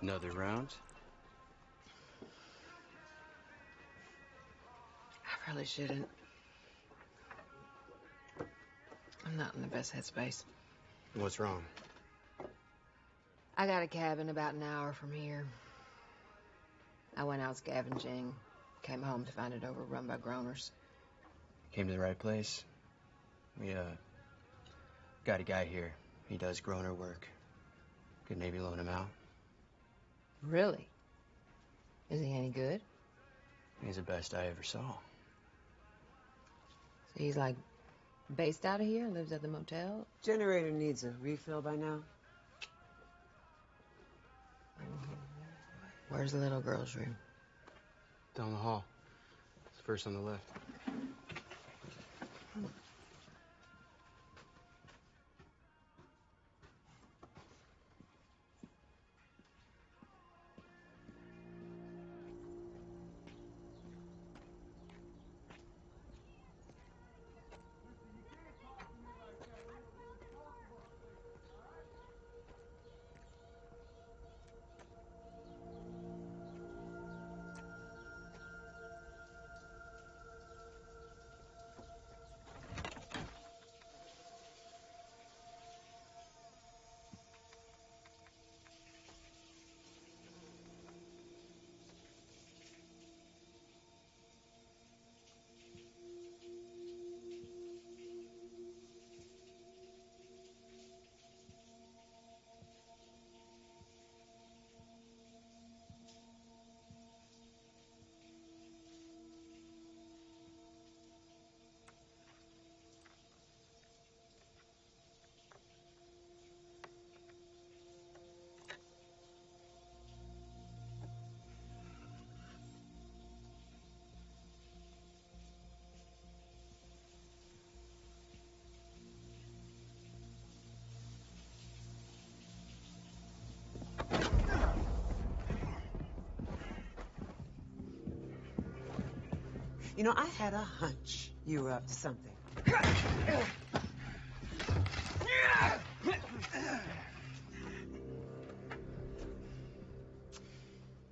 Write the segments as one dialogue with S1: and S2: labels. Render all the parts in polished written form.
S1: Another round?
S2: I probably shouldn't. I'm not in the best headspace.
S1: What's wrong?
S2: I got a cabin about an hour from here. I went out scavenging, came home to find it overrun by groaners.
S1: Came to the right place. We, got a guy here. He does groaner work. Could maybe loan him out.
S2: Really? Is he any good?
S1: He's the best I ever saw.
S2: So he's like based out of here, lives at the motel?
S3: Generator needs a refill by now.
S2: Where's the little girl's room?
S1: Down the hall. It's the first on the left.
S3: You know, I had a hunch you were up to something.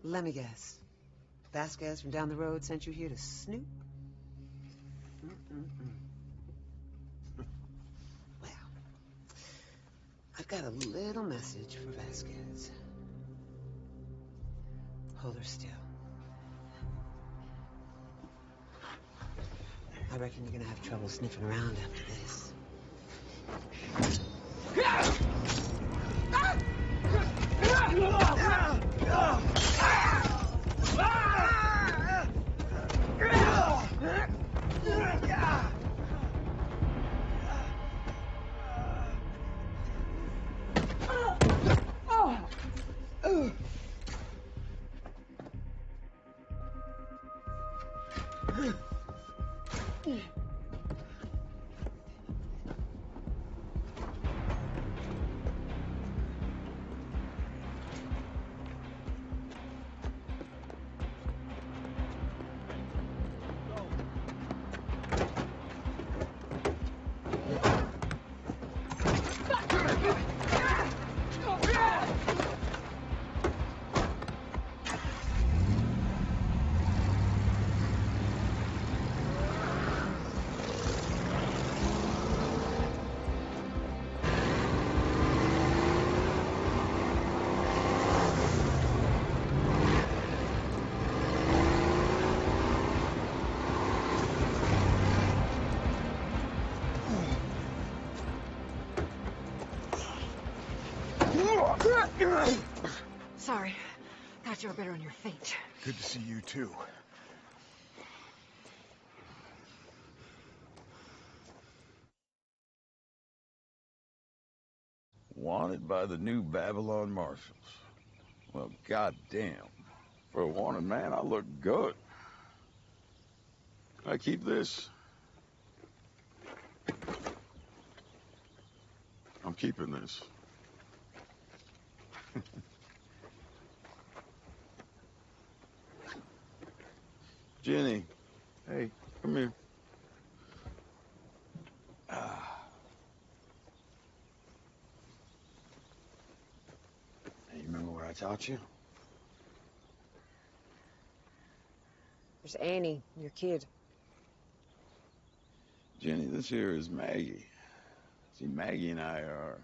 S3: Let me guess. Vasquez from down the road sent you here to snoop? Well, I've got a little message for Vasquez. Hold her still. I reckon you're gonna have trouble sniffing around after this.
S2: Sorry. Thought you were better on your feet.
S4: Good to see you, too.
S5: Wanted by the new Babylon Marshals. Well, goddamn. For a wanted man, I look good. I keep this. I'm keeping this. Jenny, hey, come here. Hey, you remember what I taught you?
S2: There's Annie, your kid.
S5: Jenny, this here is Maggie. See, Maggie and I are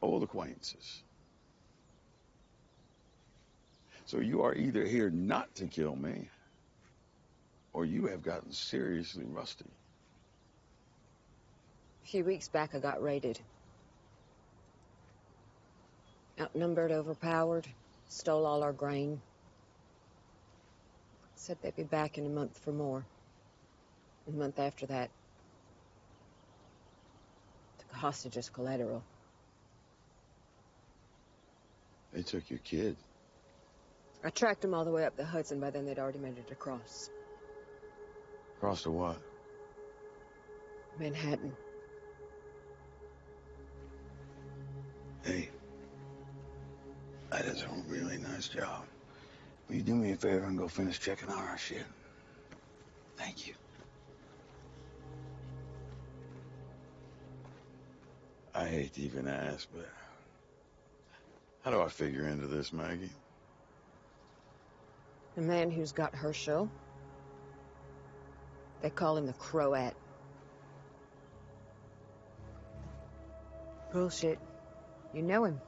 S5: old acquaintances. So you are either here not to kill me, or you have gotten seriously rusty.
S2: A few weeks back, I got raided. Outnumbered, overpowered, stole all our grain. Said they'd be back in a month for more. A month after that, took a hostage as collateral.
S5: They took your kid.
S2: I tracked them all the way up the Hudson. By then, they'd already made it across.
S5: Across to what?
S2: Manhattan.
S5: Hey, that is a really nice job. Will you do me a favor and go finish checking on our shit? Thank you. I hate to even ask, but how do I figure into this, Maggie?
S2: The man who's got her show. They call him the Croat. Bullshit. You know him.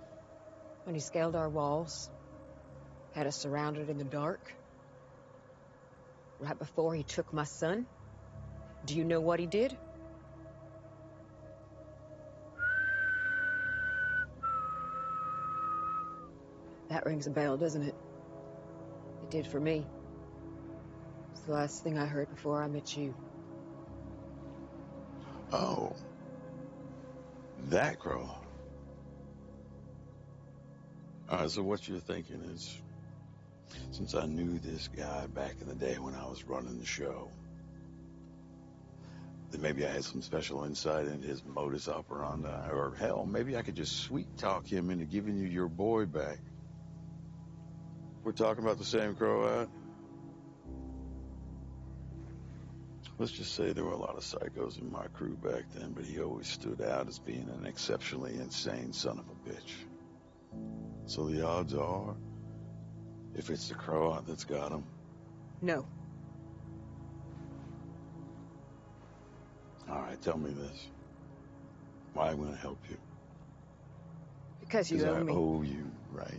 S2: When he scaled our walls, had us surrounded in the dark. Right before he took my son. Do you know what he did? That rings a bell, doesn't it? It did for me. It's the last thing I heard before I met you.
S5: Oh. That crow. Alright, so what you're thinking is, since I knew this guy back in the day when I was running the show, that maybe I had some special insight into his modus operandi, or hell, maybe I could just sweet talk him into giving you your boy back. We're talking about the same Croat? Let's just say there were a lot of psychos in my crew back then, but he always stood out as being an exceptionally insane son of a bitch. So the odds are, if it's the Croat that's got him...
S2: No.
S5: All right, tell me this. Why am I going to help you?
S2: Because you owe me.
S5: I owe you, right?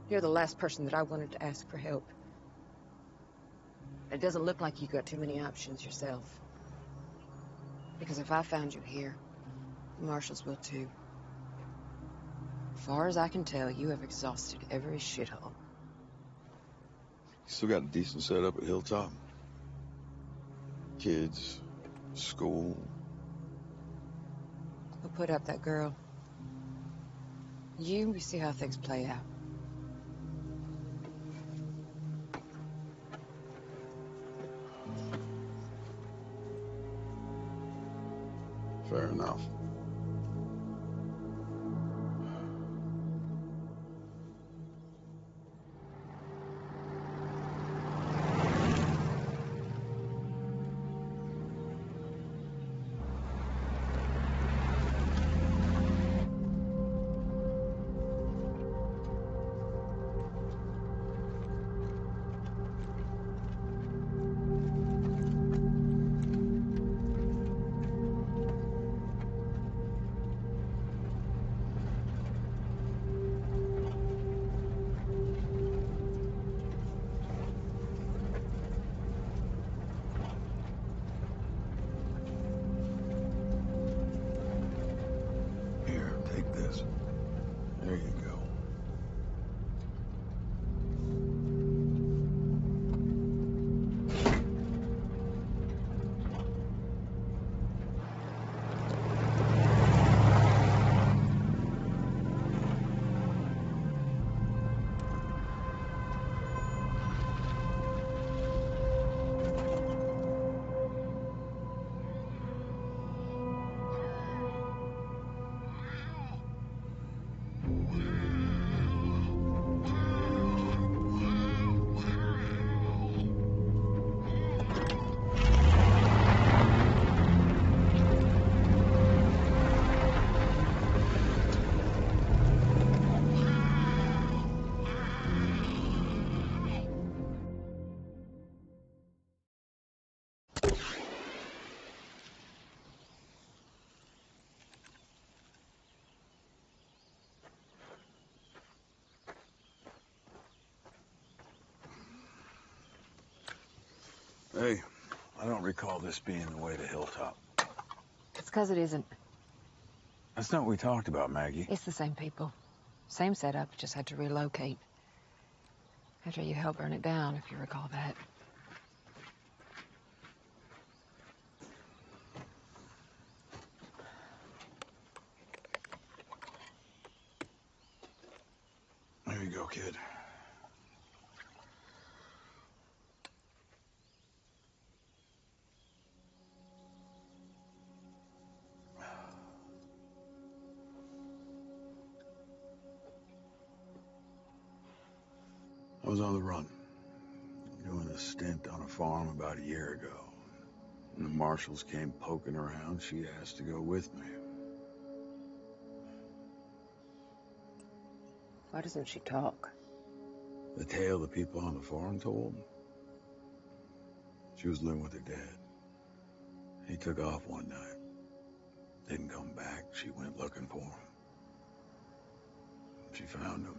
S2: You're the last person that I wanted to ask for help. It doesn't look like you got too many options yourself. Because if I found you here, the marshals will too. As far as I can tell, you have exhausted every shithole.
S5: You still got a decent setup at Hilltop? Kids, school.
S2: We'll put up that girl. We see how things play out.
S5: Fair enough. Take this. There you go. Hey, I don't recall this being the way to Hilltop.
S2: It's because it isn't.
S5: That's not what we talked about, Maggie.
S2: It's the same people. Same setup, just had to relocate. After you helped burn it down, if you recall that.
S5: There you go, kid. I was on the run, doing a stint on a farm about a year ago. When the marshals came poking around, she asked to go with me.
S2: Why doesn't she talk?
S5: The tale the people on the farm told? She was living with her dad. He took off one night. Didn't come back. She went looking for him. She found him.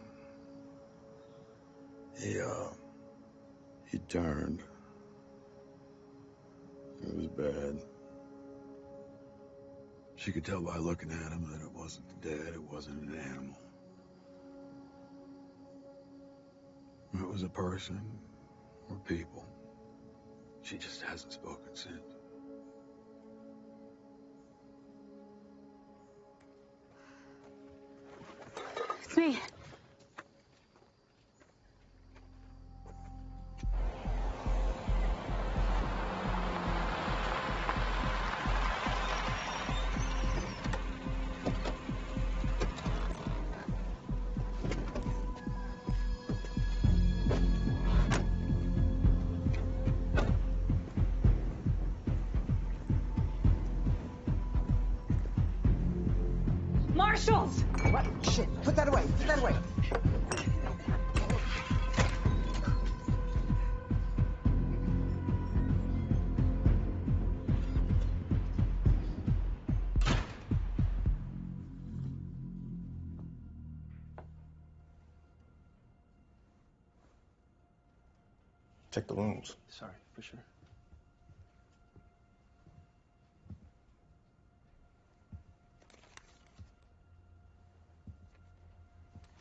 S5: He turned. It was bad. She could tell by looking at him that it wasn't the dad, it wasn't an animal. It was a person or people. She just hasn't spoken since.
S2: It's me. Marshals!
S3: What? Shit. Put that away. Put that away.
S4: Check the wounds. Sorry, for sure.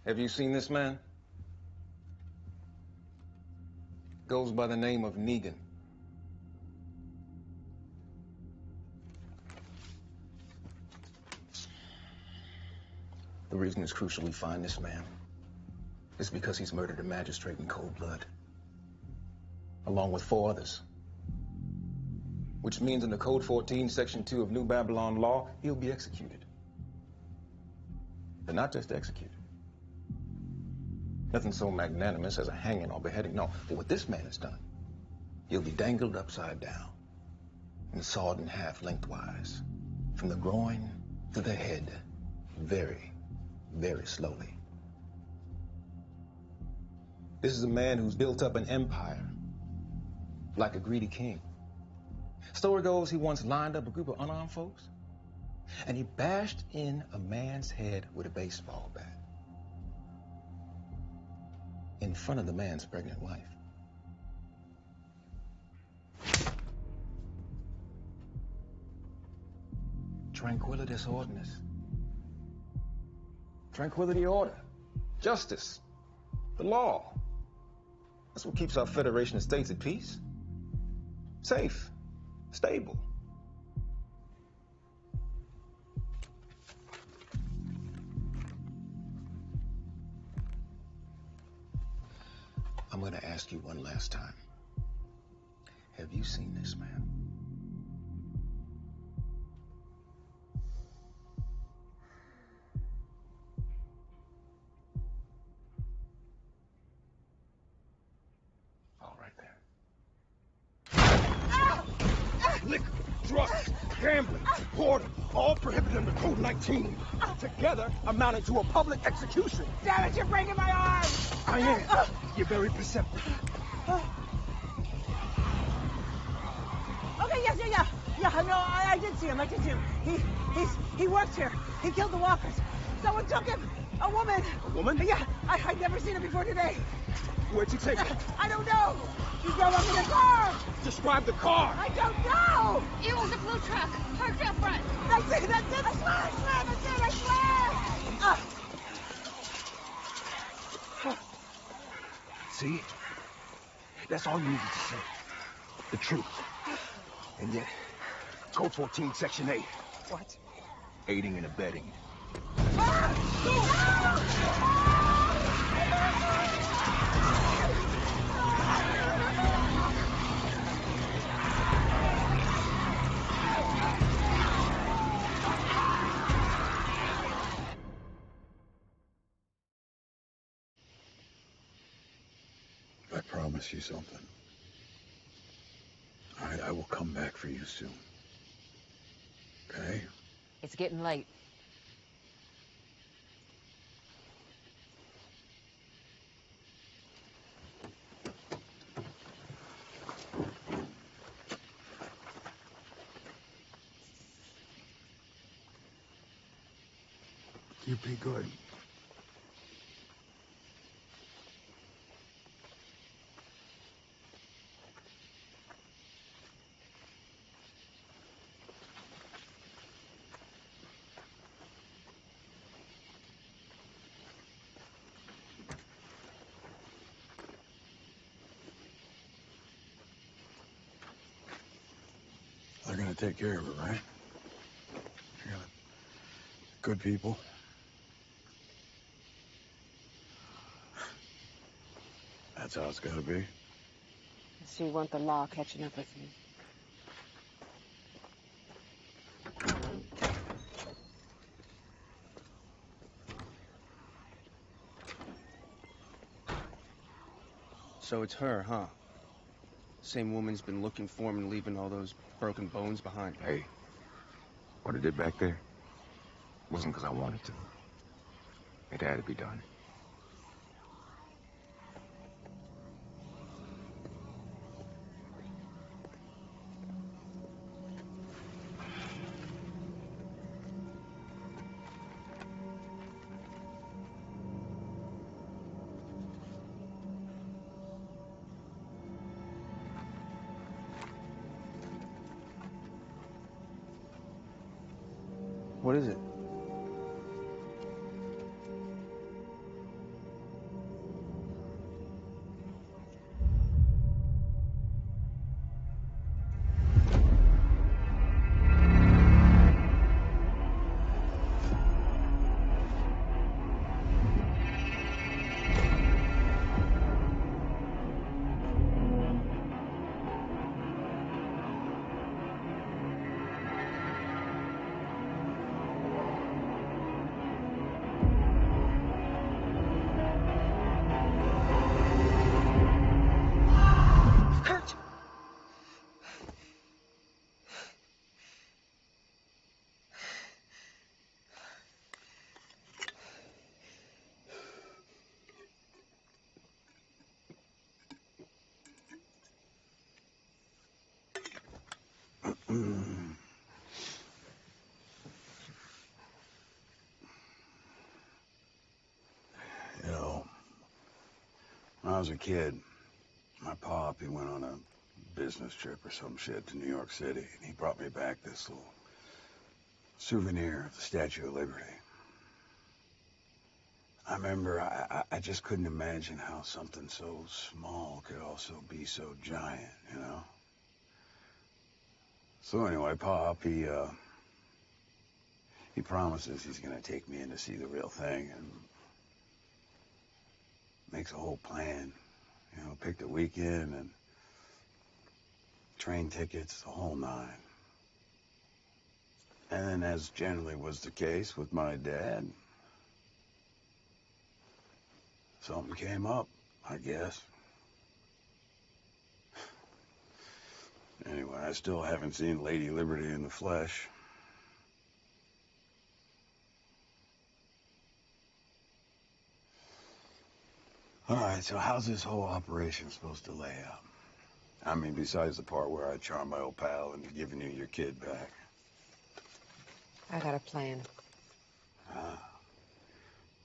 S4: Have you seen this man? Goes by the name of Negan. The reason it's crucial we find this man is because he's murdered a magistrate in cold blood, along with 4 others. Which means under Code 14, Section 2 of New Babylon law, he'll be executed. But not just executed. Nothing so magnanimous as a hanging or beheading. No, but what this man has done, he'll be dangled upside down and sawed in half lengthwise, from the groin to the head, very, very slowly. This is a man who's built up an empire, like a greedy king. Story goes he once lined up a group of unarmed folks, and he bashed in a man's head with a baseball bat. In front of the man's pregnant wife. Tranquilitas ordinus. Tranquility order. Justice. The law. That's what keeps our Federation of States at peace. Safe. Stable. I'm going to ask you one last time. Have you seen this man? All right then.
S6: Liquor, drugs, gambling, boredom, all prohibited under Code 19. Together amounting to a public execution.
S7: Damn it, you're breaking my arm!
S6: I am. You're very perceptive.
S7: Okay, yeah. No, I did see him. He worked here. He killed the walkers. Someone took him. A woman.
S6: A woman?
S7: Yeah, I'd never seen her before today.
S6: Where'd you take her?
S7: I don't know. She drove up in a car.
S6: Describe the car.
S7: I don't know.
S8: It was a blue truck, parked out front.
S7: That's it. I swear. That's it. I swear.
S6: See? That's all you needed to say. The truth. And yet, Code 14, Section 8.
S7: What?
S6: Aiding and abetting.
S5: I promise you something. I will come back for you soon. Okay?
S2: It's getting late.
S5: You be good. They're gonna take care of it, right? You're gonna... Good people. That's how it's gotta be.
S2: So you want the law catching up with you?
S9: So it's her, huh? Same woman's been looking for him and leaving all those broken bones behind.
S6: Hey, what I did back there wasn't because I wanted to. It had to be done.
S9: What is it?
S5: You know, when I was a kid, my pop, he went on a business trip or some shit to New York City, and he brought me back this little souvenir of the Statue of Liberty. I remember I just couldn't imagine how something so small could also be so giant, you know? So anyway, Pop, he promises he's gonna take me in to see the real thing, and makes a whole plan. You know, picked a weekend and train tickets, the whole nine. And then, as generally was the case with my dad, something came up, I guess. Anyway, I still haven't seen Lady Liberty in the flesh. All right, so how's this whole operation supposed to lay out? I mean, besides the part where I charmed my old pal into giving you your kid back.
S2: I got a plan.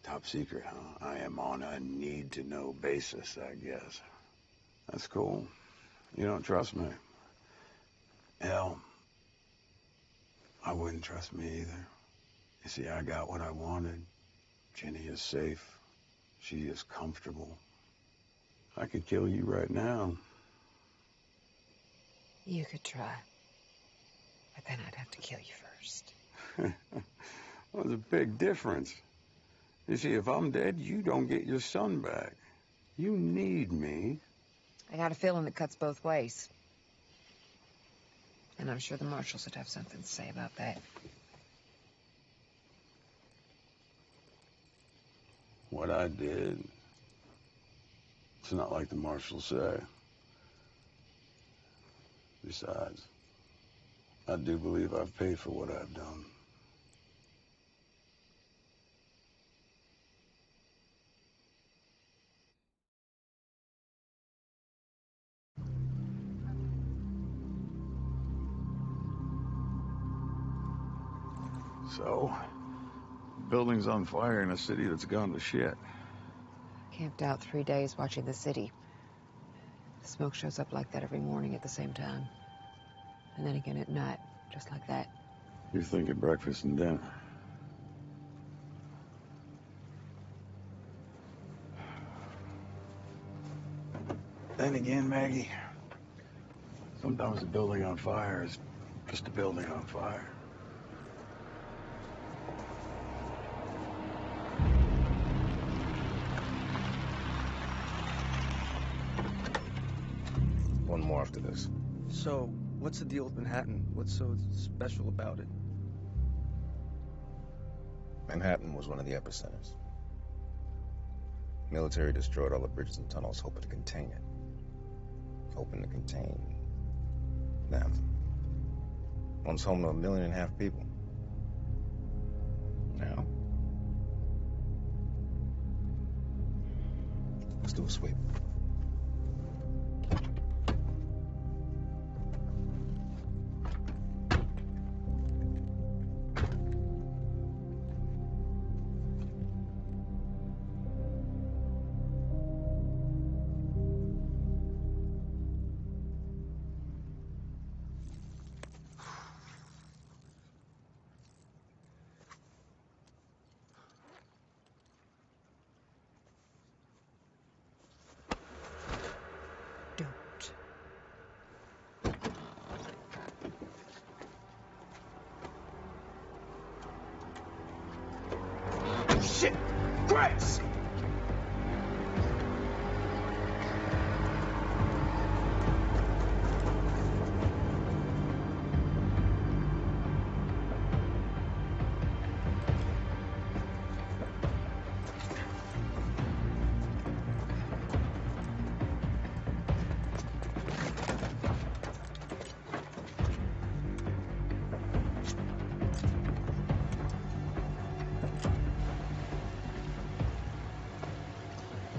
S5: Top secret, huh? I am on a need-to-know basis, I guess. That's cool. You don't trust me? Hell, I wouldn't trust me either. You see, I got what I wanted. Jenny is safe. She is comfortable. I could kill you right now.
S2: You could try. But then I'd have to kill you first.
S5: Well, there's a big difference. You see, if I'm dead, you don't get your son back. You need me.
S2: I got a feeling it cuts both ways. And I'm sure the marshals would have something to say about that.
S5: What I did, it's not like the marshals say. Besides, I do believe I've paid for what I've done. So, building's on fire in a city that's gone to shit.
S2: Camped out 3 days watching the city. The smoke shows up like that every morning at the same time. And then again at night, just like that.
S5: You're thinking breakfast and dinner. Then again, Maggie, sometimes a building on fire is just a building on fire.
S4: One more after this.
S9: So, what's the deal with Manhattan? What's so special about it?
S4: Manhattan was one of the epicenters. Military destroyed all the bridges and tunnels, hoping to contain it. Hoping to contain them. Once home to 1.5 million people. Now, let's do a sweep.
S6: Shit! Grace!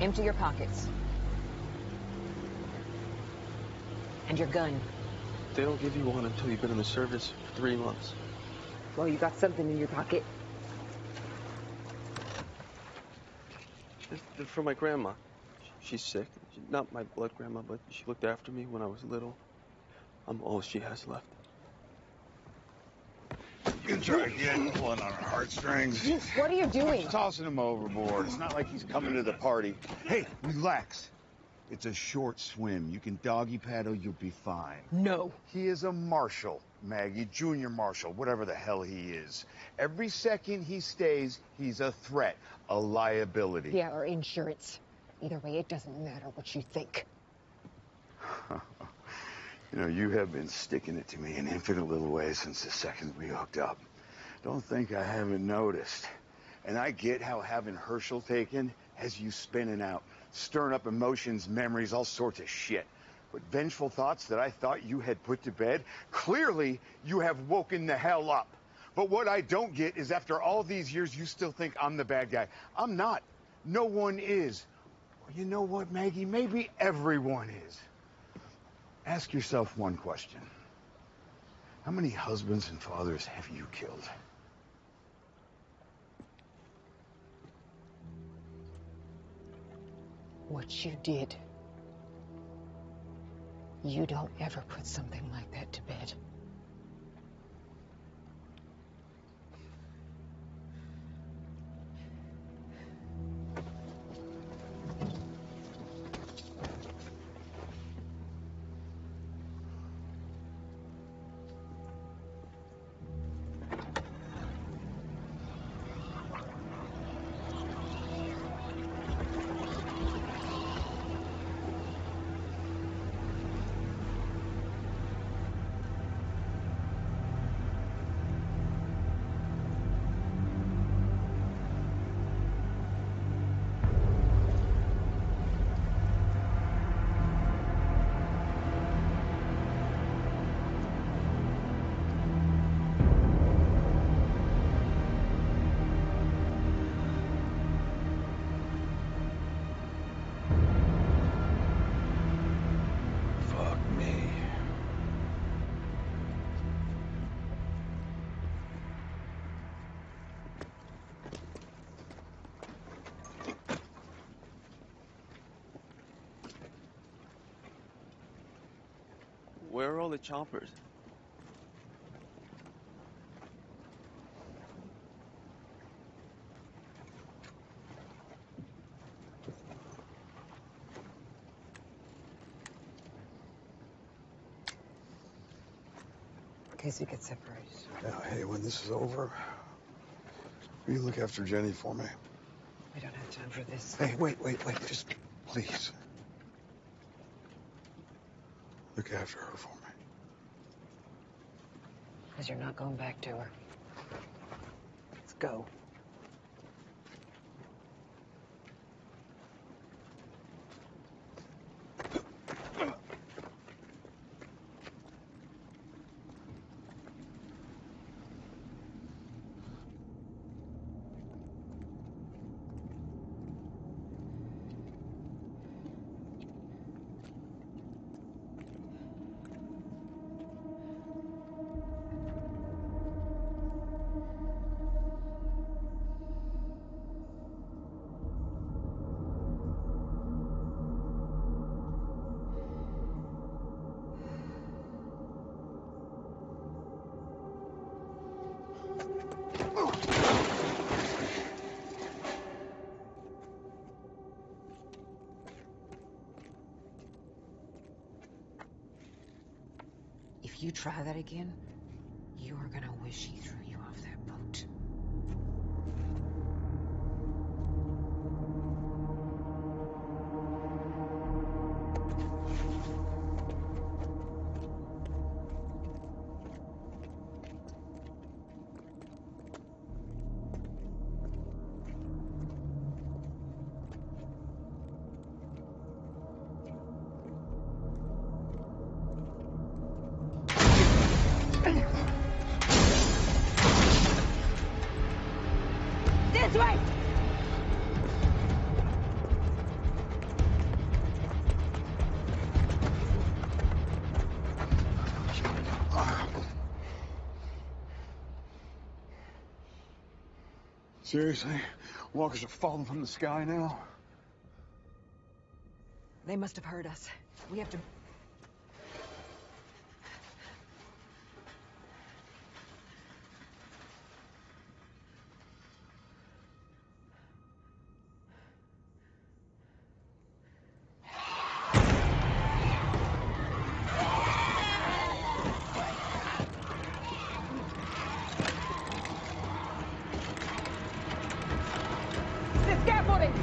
S2: Empty your pockets. And your gun.
S9: They don't give you one until you've been in the service for 3 months.
S2: Well, you got something in your pocket.
S9: They're for my grandma. She's sick. Not my blood grandma, but she looked after me when I was little. I'm all she has left.
S5: You try again, pulling on her heartstrings.
S2: What are you doing?
S5: Tossing him overboard. It's not like he's coming to the party.
S10: Hey, relax. It's a short swim. You can doggy paddle, you'll be fine.
S2: No.
S10: He is a marshal, Maggie, junior marshal, whatever the hell he is. Every second he stays, he's a threat, a liability.
S2: Yeah, or insurance. Either way, it doesn't matter what you think.
S10: You know, you have been sticking it to me in infinite little ways since the second we hooked up. Don't think I haven't noticed. And I get how having Herschel taken has you spinning out, stirring up emotions, memories, all sorts of shit. But vengeful thoughts that I thought you had put to bed, clearly you have woken the hell up. But what I don't get is after all these years, you still think I'm the bad guy. I'm not. No one is. Or you know what, Maggie? Maybe everyone is. Ask yourself one question. How many husbands and fathers have you killed?
S2: What you did. You don't ever put something like that to bed.
S9: Where are all the choppers?
S2: In case we get separated.
S5: Now, hey, when this is over, will you look after Jenny for me?
S2: We don't have time for this.
S5: Hey, wait. Just please. Look after her for me.
S2: Because you're not going back to her. Let's go. If you try that again, you are gonna wish he threw you off that boat.
S7: This way!
S5: Seriously? Walkers are falling from the sky now?
S2: They must have heard us. We have to...
S7: The scaffolding!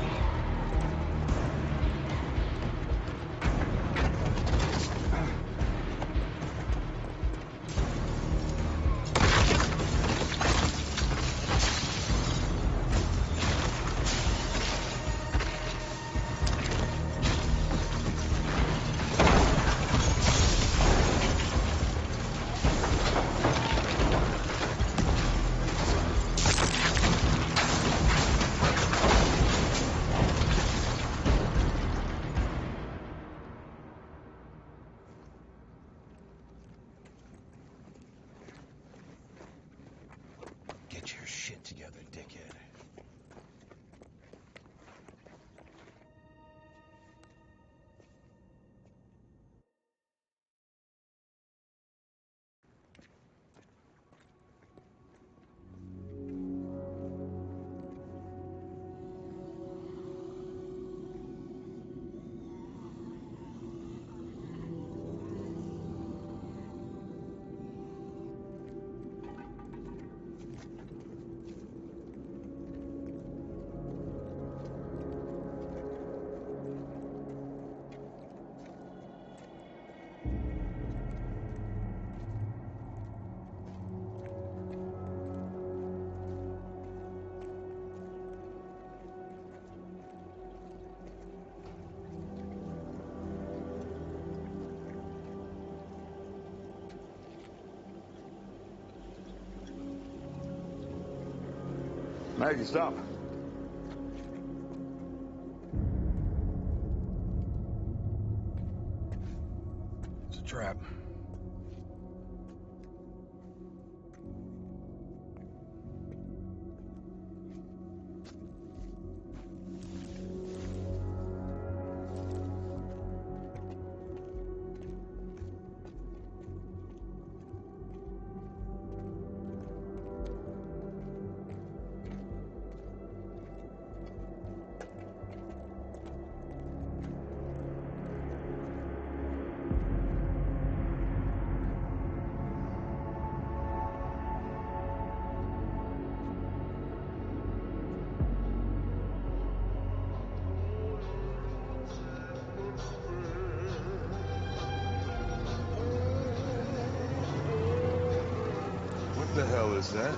S10: Maggie, stop.
S6: It's a trap.
S10: What the hell is that?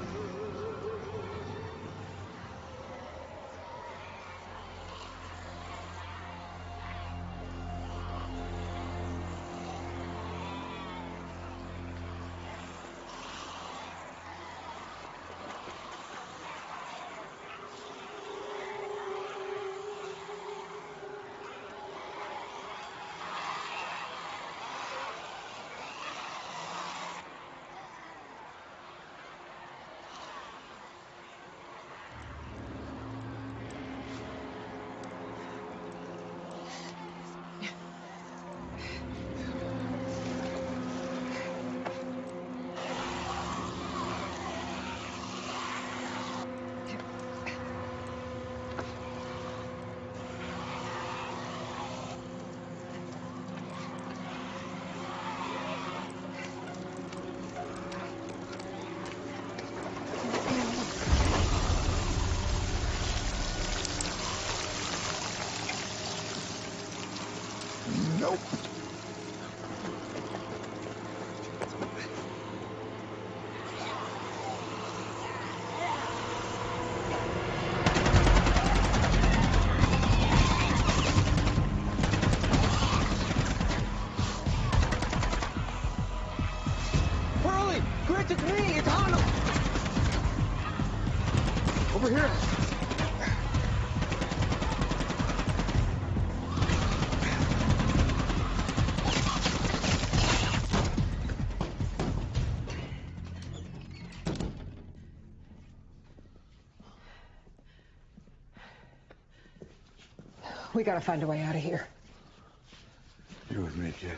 S10: Nope.
S6: Pearlie! Grit, it's me! It's Arnold! Over here!
S7: We gotta find a way out of here.
S10: You with me, kid?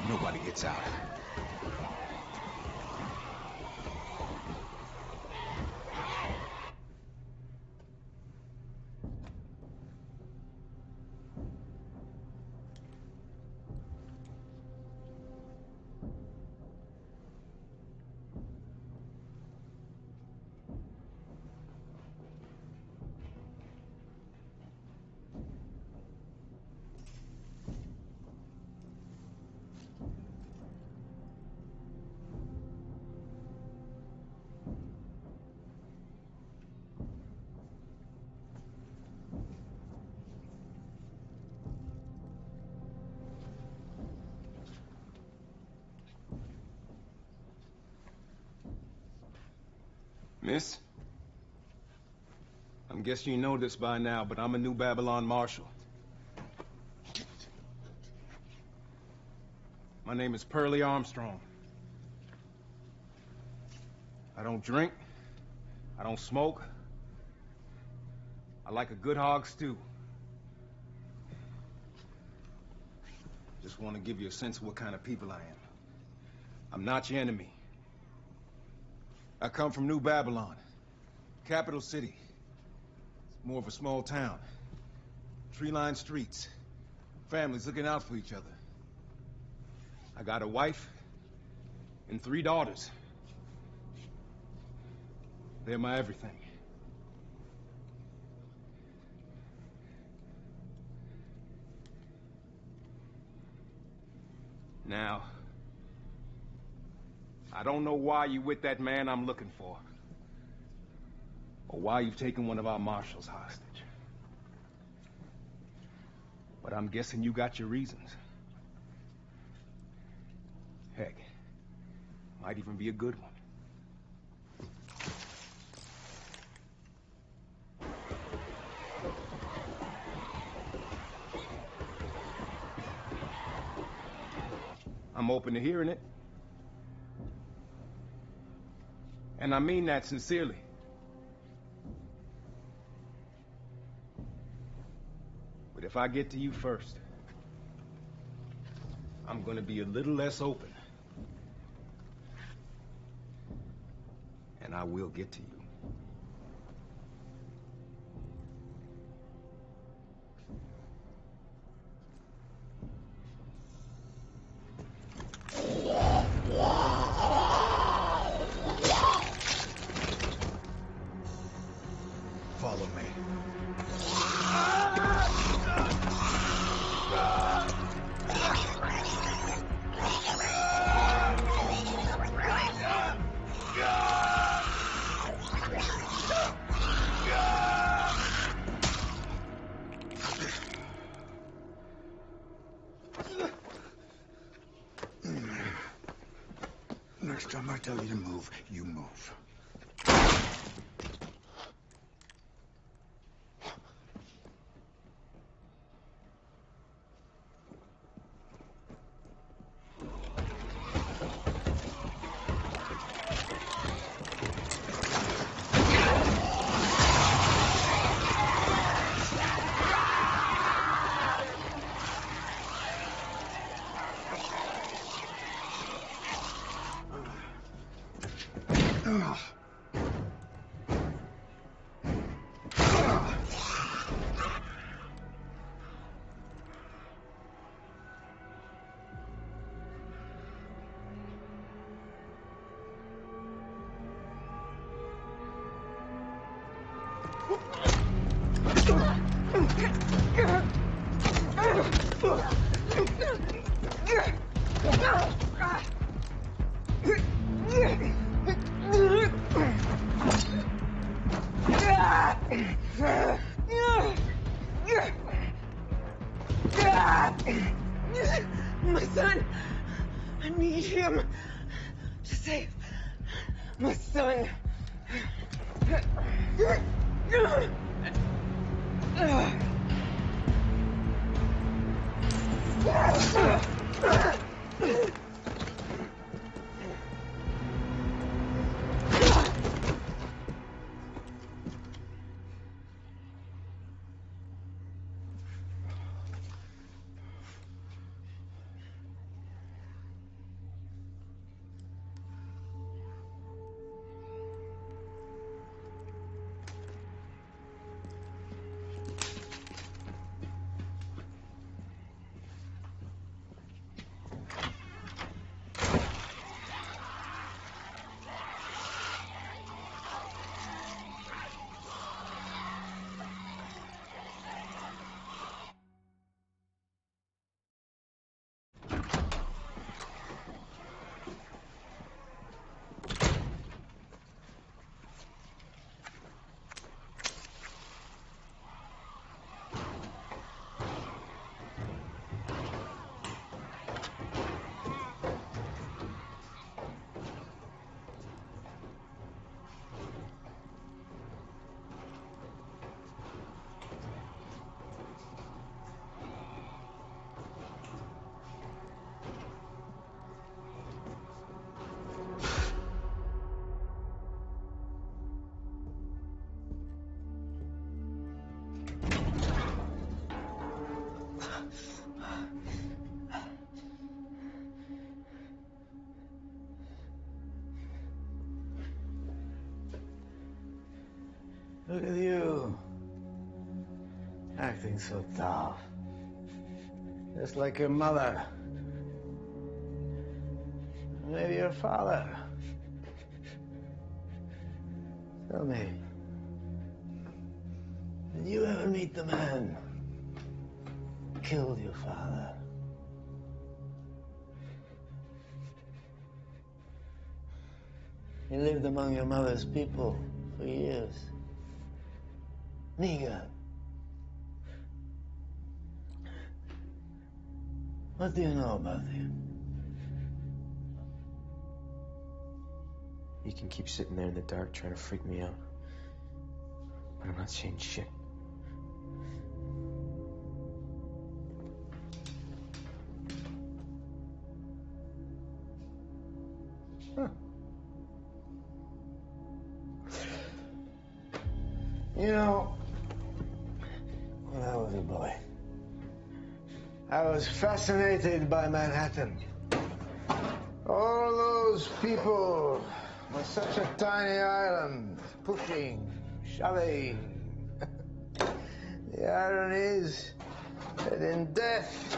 S6: Nobody gets out. Miss? I'm guessing you know this by now, but I'm a New Babylon Marshal. My name is Pearlie Armstrong. I don't drink. I don't smoke. I like a good hog stew. Just want to give you a sense of what kind of people I am. I'm not your enemy. I come from New Babylon, capital city. It's more of a small town. Tree-lined streets. Families looking out for each other. I got a wife and 3 daughters. They're my everything. Now, I don't know why you're with that man I'm looking for, or why you've taken one of our marshals hostage. But I'm guessing you got your reasons. Heck, might even be a good one. I'm open to hearing it. And I mean that sincerely. But if I get to you first, I'm gonna be a little less open. And I will get to you.
S4: Follow me.
S10: Next time I tell you to move, you move.
S3: My son! I need him to save my son.
S11: Look at you. Acting so tough. Just like your mother. Maybe your father. Tell me, did you ever meet the man who killed your father? He lived among your mother's people for years. Negan. What do you know about him?
S9: You can keep sitting there in the dark trying to freak me out. But I'm not saying shit.
S11: Huh. You know, when I was a boy, I was fascinated by Manhattan. All those people on such a tiny island, pushing, shoving. The irony is that in death,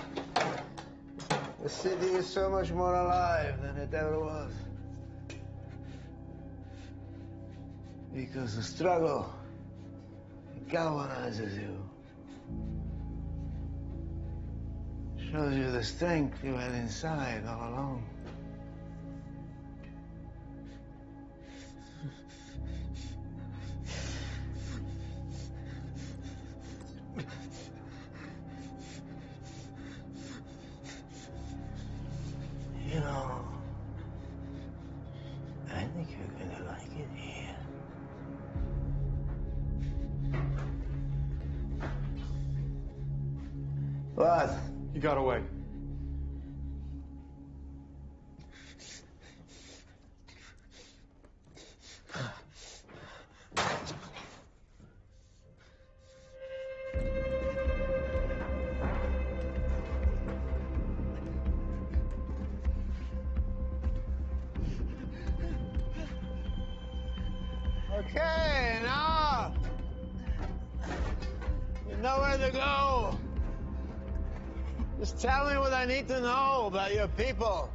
S11: the city is so much more alive than it ever was. Because the struggle galvanizes you. Shows you the strength you had inside all along. You know, I think you're gonna like it here. What?
S12: He got away.
S11: Okay, now you know where to go. Just tell me what I need to know about your people.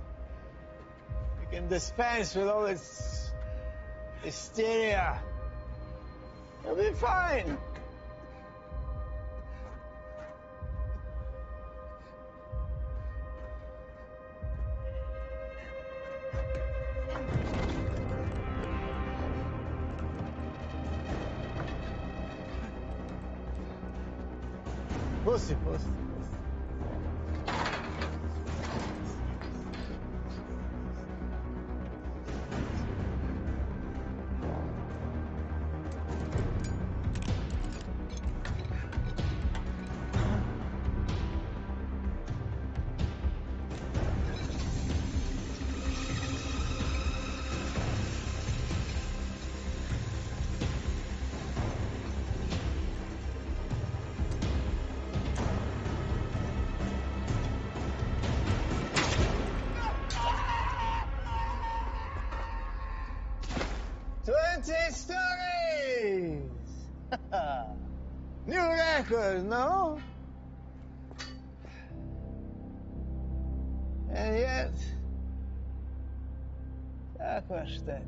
S11: You can dispense with all this hysteria. You'll be fine. Pussy, pussy. Stories! New record, no? And yet, Aquasteta.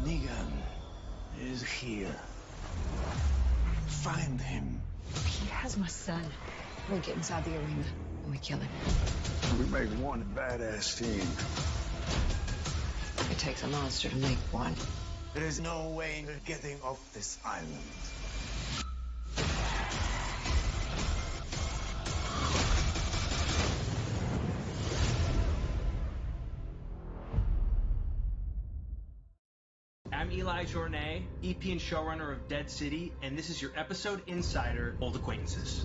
S11: Negan is here. Find him.
S2: He has my son. We get inside the arena and we kill him.
S10: We make one badass team.
S2: It takes a monster to make one.
S11: There is no way of getting off this island.
S13: I'm Eli Journay, EP and showrunner of Dead City, and this is your episode insider, Old Acquaintances.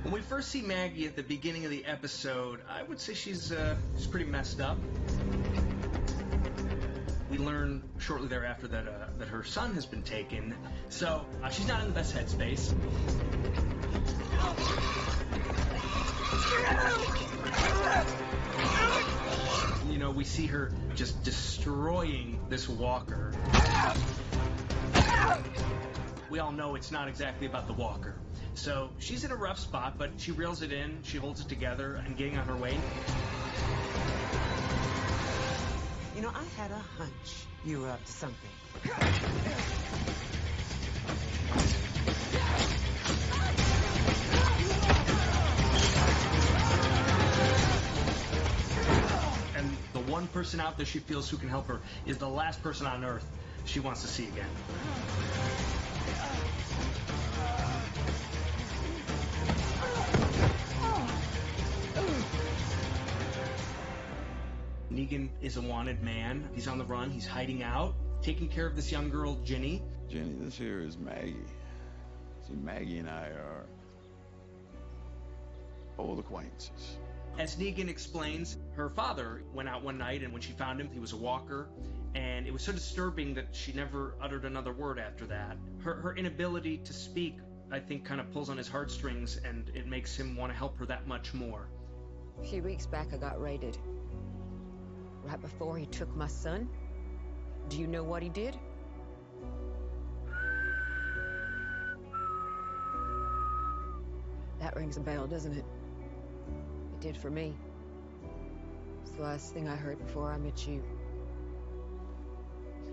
S13: When we first see Maggie at the beginning of the episode, I would say she's pretty messed up. We learn shortly thereafter that her son has been taken, so she's not in the best headspace. You know, we see her just destroying this walker. We all know it's not exactly about the walker. So she's in a rough spot, but she reels it in, she holds it together, and getting on her way.
S3: You know, I had a hunch you were up to something.
S13: And the one person out there she feels who can help her is the last person on Earth she wants to see again. Negan is a wanted man. He's on the run. He's hiding out, taking care of this young girl, Ginny.
S5: Jenny, this here is Maggie. See, Maggie and I are old acquaintances.
S13: As Negan explains, her father went out one night, and when she found him, he was a walker, and it was so disturbing that she never uttered another word after that. Her inability to speak, I think, kind of pulls on his heartstrings, and it makes him want to help her that much more.
S2: A few weeks back, I got raided. Right before he took my son. Do you know what he did? That rings a bell, doesn't it? It did for me. It's the last thing I heard before I met you.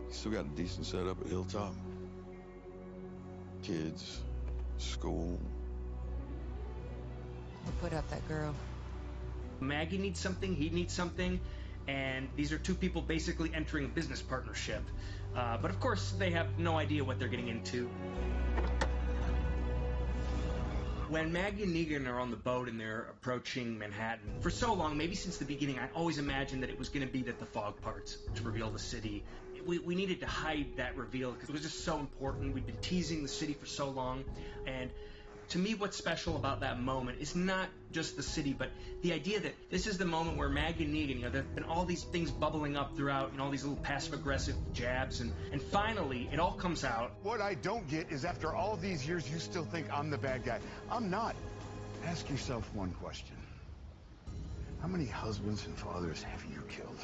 S5: You still got a decent setup at Hilltop? Kids, school.
S2: Who put up that girl?
S13: Maggie needs something, he needs something, and these are two people basically entering a business partnership. But of course, they have no idea what they're getting into. When Maggie and Negan are on the boat and they're approaching Manhattan, for so long, maybe since the beginning, I always imagined that it was going to be that the fog parts to reveal the city. We needed to hide that reveal because it was just so important. We'd been teasing the city for so long, and to me, what's special about that moment is not just the city, but the idea that this is the moment where Maggie and Negan, there have been all these things bubbling up throughout, all these little passive-aggressive jabs, and finally, it all comes out.
S10: What I don't get is after all these years, you still think I'm the bad guy. I'm not. Ask yourself one question. How many husbands and fathers have you killed?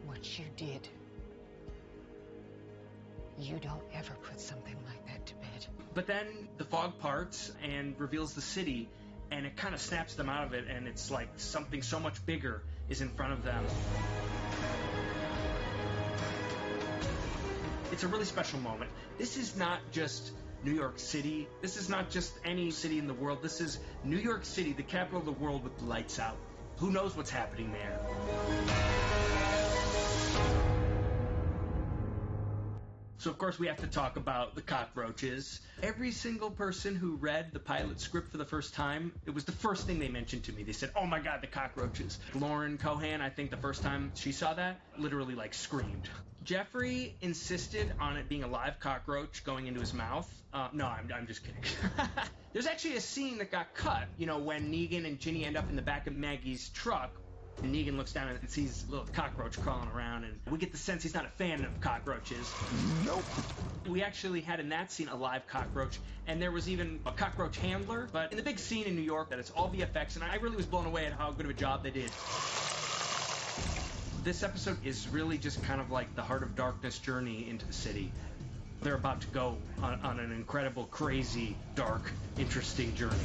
S2: What you did. You don't ever put something like that to bed.
S13: But then the fog parts and reveals the city, and it kind of snaps them out of it, and it's like something so much bigger is in front of them. It's a really special moment. This is not just New York City. This is not just any city in the world. This is New York City, the capital of the world with the lights out. Who knows what's happening there? So, of course, we have to talk about the cockroaches. Every single person who read the pilot script for the first time, it was the first thing they mentioned to me. They said, oh my God, the cockroaches. Lauren Cohan, I think the first time she saw that, literally screamed. Jeffrey insisted on it being a live cockroach going into his mouth. No, I'm just kidding. There's actually a scene that got cut, when Negan and Ginny end up in the back of Maggie's truck. And Negan looks down and sees a little cockroach crawling around, and we get the sense he's not a fan of cockroaches.
S10: Nope.
S13: We actually had in that scene a live cockroach, and there was even a cockroach handler. But in the big scene in New York, that it's all VFX, and I really was blown away at how good of a job they did. This episode is really just kind of like the Heart of Darkness journey into the city. They're about to go on an incredible, crazy, dark, interesting journey.